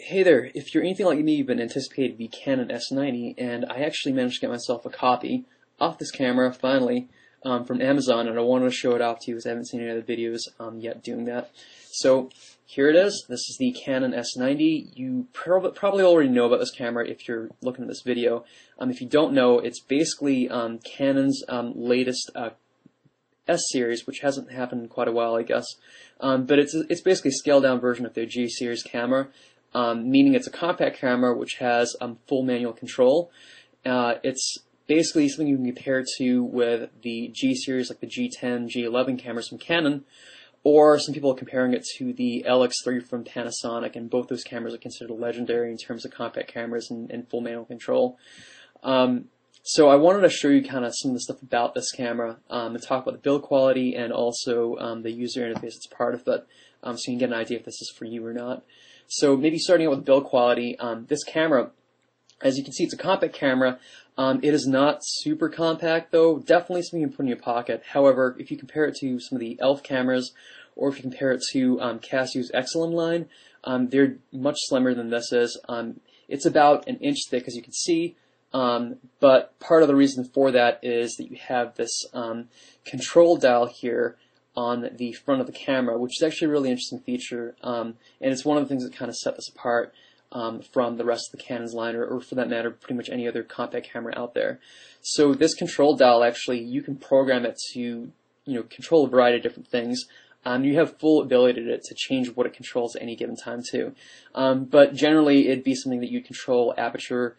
Hey there, if you're anything like me, you've been anticipating the Canon S90, and I actually managed to get myself a copy off this camera, finally, from Amazon, and I wanted to show it off to you because I haven't seen any other videos yet doing that. So, here it is. This is the Canon S90. You probably already know about this camera if you're looking at this video. If you don't know, it's basically Canon's latest S series, which hasn't happened in quite a while, I guess. But it's basically a scaled-down version of their G series camera. Meaning it's a compact camera which has full manual control. It's basically something you can compare to with the G series, like the G10, G11 cameras from Canon, or some people are comparing it to the LX3 from Panasonic, and both those cameras are considered legendary in terms of compact cameras and full manual control. So I wanted to show you kind of some of the stuff about this camera, and talk about the build quality and also the user interface that's part of it, so you can get an idea if this is for you or not. So maybe starting out with build quality, this camera, as you can see, it's a compact camera. It is not super compact though, definitely something you can put in your pocket. However, if you compare it to some of the ELPH cameras, or if you compare it to Casio's XLM line, they're much slimmer than this is. It's about an inch thick, as you can see, but part of the reason for that is that you have this control dial here on the front of the camera, which is actually a really interesting feature, and it's one of the things that kind of set this apart from the rest of the Canon's line, or for that matter, pretty much any other compact camera out there. So this control dial, actually, you can program it to, control a variety of different things. You have full ability to change what it controls at any given time too. But generally, it'd be something that you control aperture,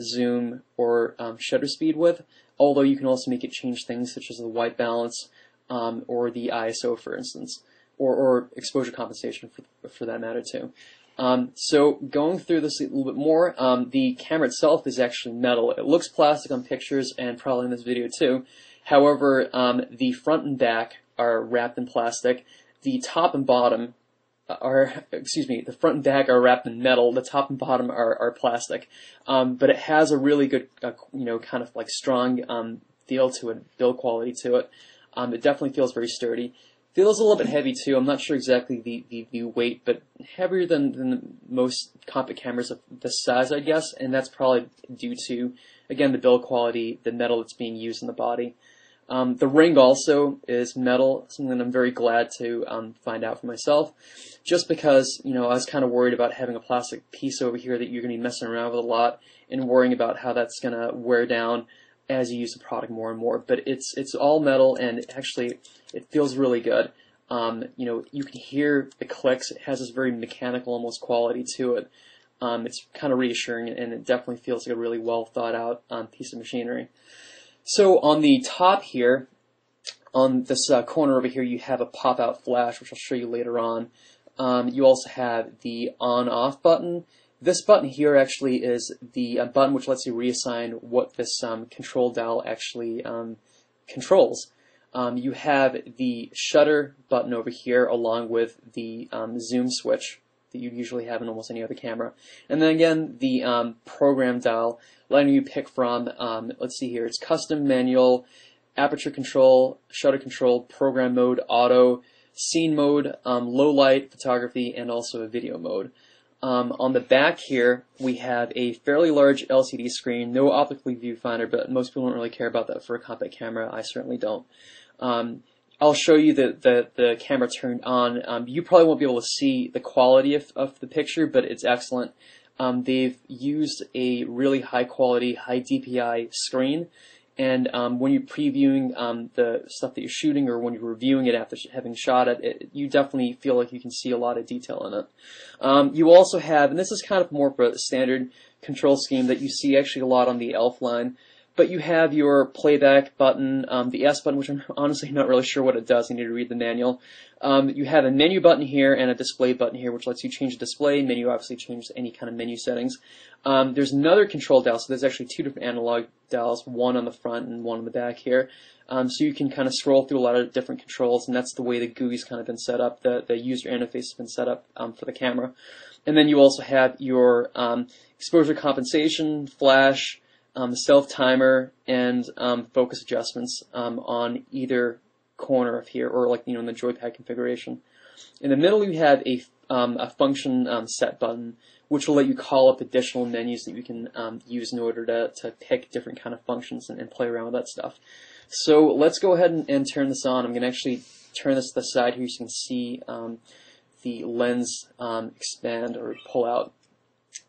zoom, or shutter speed with. Although you can also make it change things such as the white balance, or the ISO, for instance, or exposure compensation for that matter too. So going through this a little bit more, the camera itself is actually metal. It looks plastic on pictures and probably in this video too. However, the front and back are wrapped in plastic. The top and bottom are, the front and back are wrapped in metal. The top and bottom are plastic. But it has a really good, kind of like strong feel to it, build quality to it. It definitely feels very sturdy. Feels a little bit heavy too. I'm not sure exactly the weight, but heavier than most compact cameras of this size, I guess, and that's probably due to, again, the build quality, the metal that's being used in the body. The ring also is metal, something that I'm very glad to find out for myself, just because, I was kind of worried about having a plastic piece over here that you're going to be messing around with a lot and worrying about how that's going to wear down as you use the product more and more. But it's all metal, and actually it feels really good. You can hear the clicks. It has this very mechanical almost quality to it. It's kind of reassuring, and it definitely feels like a really well thought out piece of machinery. So on the top here, on this corner over here, you have a pop-out flash, which I'll show you later on. You also have the on-off button. This button here actually is the button which lets you reassign what this control dial actually controls. You have the shutter button over here along with the zoom switch that you usually have in almost any other camera. And then again, the program dial letting you pick from, let's see here, it's custom, manual, aperture control, shutter control, program mode, auto, scene mode, low light, photography, and also a video mode. On the back here, we have a fairly large LCD screen, no optical viewfinder, but most people don't really care about that for a compact camera. I certainly don't. I'll show you the camera turned on. You probably won't be able to see the quality of the picture, but it's excellent. They've used a really high quality, high DPI screen, and when you're previewing the stuff that you're shooting, or when you're reviewing it after having shot it, you definitely feel like you can see a lot of detail in it. You also have, and this is kind of more of a standard control scheme that you see actually a lot on the ELPH line, but you have your playback button, the S button, which I'm honestly not really sure what it does. I need to read the manual. You have a menu button here and a display button here, which lets you change the display. Menu obviously changes any kind of menu settings. There's another control dial, so there's actually two different analog dials, one on the front and one on the back here. So you can kind of scroll through a lot of different controls, and that's the way the GUI's kind of been set up. The user interface has been set up for the camera. And then you also have your exposure compensation, flash, self-timer, and focus adjustments on either corner of here, or like in the joypad configuration. In the middle you have a function set button, which will let you call up additional menus that you can use in order to pick different kind of functions and play around with that stuff. So let's go ahead and turn this on. I'm going to actually turn this to the side here so you can see the lens expand or pull out.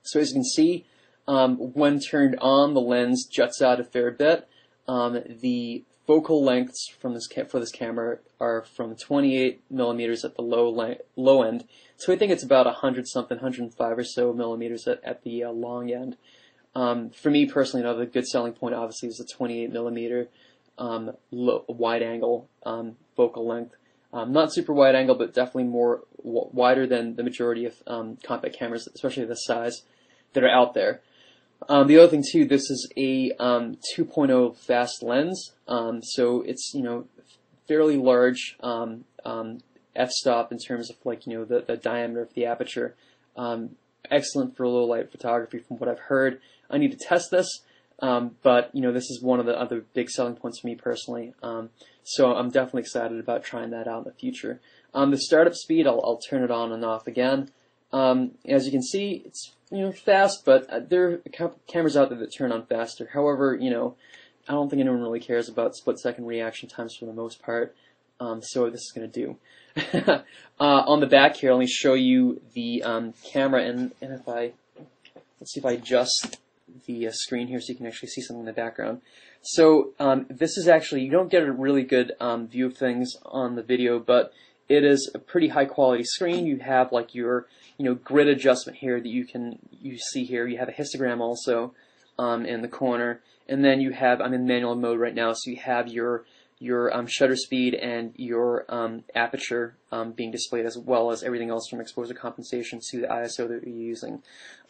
So as you can see, when turned on, the lens juts out a fair bit. The focal lengths for this camera are from 28 millimeters at the low end. So I think it's about 105 or so millimeters at the long end. For me personally, the good selling point obviously is the 28 millimeter wide angle focal length. Not super wide angle, but definitely more wider than the majority of compact cameras, especially this size, that are out there. The other thing too, this is a 2.0 fast lens, so it's fairly large f-stop in terms of the diameter of the aperture. Excellent for low light photography from what I've heard. I need to test this, but this is one of the other big selling points for me personally. So I'm definitely excited about trying that out in the future. The startup speed, I'll turn it on and off again. As you can see, it's fast, but there are cameras out there that turn on faster. However, I don't think anyone really cares about split-second reaction times for the most part. So this is going to do. On the back here, let me show you the camera, and let's see if I adjust the screen here so you can actually see something in the background. So this is actually, you don't get a really good view of things on the video, but it is a pretty high quality screen. You have your grid adjustment here that you see here. You have a histogram also in the corner, and then you have, I'm in manual mode right now, so you have your shutter speed and your aperture being displayed, as well as everything else from exposure compensation to the ISO that you're using.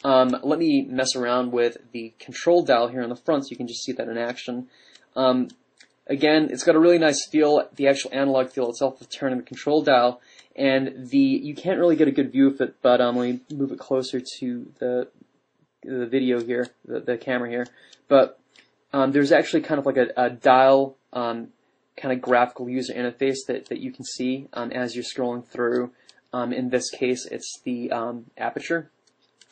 Let me mess around with the control dial here on the front so you can just see that in action. Again, it's got a really nice feel, the actual analog feel itself of turning the control dial, and you can't really get a good view of it, but let me move it closer to the video here, the camera here. But there's actually kind of like a dial kind of graphical user interface that you can see as you're scrolling through. In this case, it's the aperture,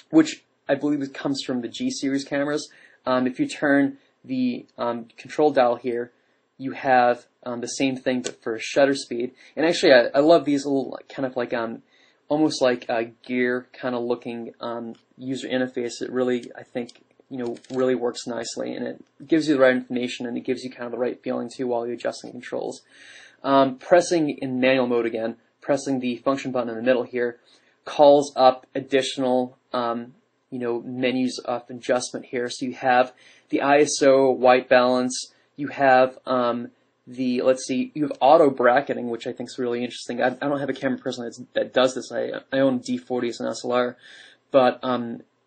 which I believe comes from the G series cameras. If you turn the control dial here, you have the same thing but for shutter speed. And actually, I love these little kind of almost like a gear kind of looking user interface. It really, I think, really works nicely, and it gives you the right information, and it gives you kind of the right feeling too while you're adjusting controls. Pressing in manual mode again, pressing the function button in the middle here, calls up additional menus of adjustment here. So you have the ISO, white balance. You have you have auto bracketing, which I think is really interesting. I don't have a camera personally that does this. I own D40 as an SLR, but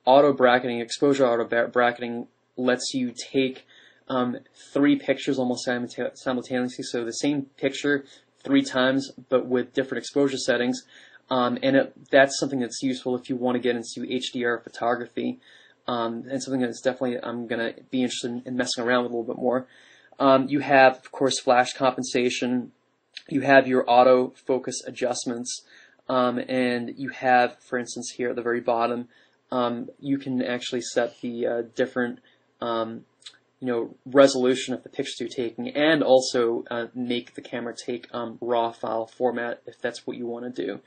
auto bracketing, exposure auto bracketing, lets you take 3 pictures almost simultaneously. So the same picture 3 times, but with different exposure settings. And that's something that's useful if you want to get into HDR photography, and something that's definitely I'm going to be interested in messing around with a little bit more. You have, of course, flash compensation. You have your auto focus adjustments, and you have, for instance, here at the very bottom, you can actually set the different resolution of the pictures you're taking, and also make the camera take RAW file format if that's what you want to do.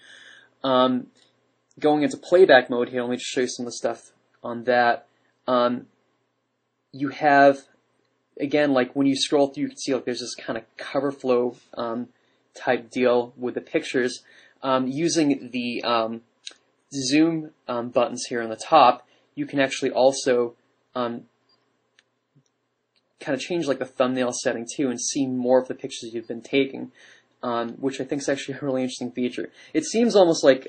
Going into playback mode here, let me just show you some of the stuff on that. You have, again, when you scroll through, you can see there's this kind of cover flow type deal with the pictures. Using the zoom buttons here on the top, you can actually also kind of change the thumbnail setting too, and see more of the pictures you've been taking, which I think is actually a really interesting feature. It seems almost like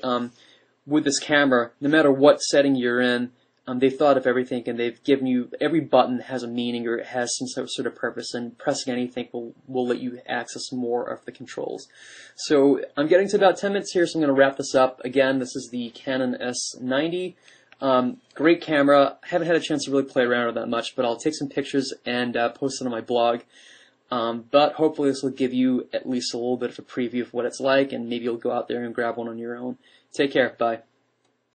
with this camera, no matter what setting you're in, they've thought of everything, and they've given you, every button has a meaning, or it has some sort of purpose, and pressing anything will let you access more of the controls. So I'm getting to about 10 minutes here, so I'm going to wrap this up. Again, this is the Canon S90. Great camera. I haven't had a chance to really play around with that much, but I'll take some pictures and post it on my blog. But hopefully this will give you at least a little bit of a preview of what it's like, and maybe you'll go out there and grab one on your own. Take care. Bye.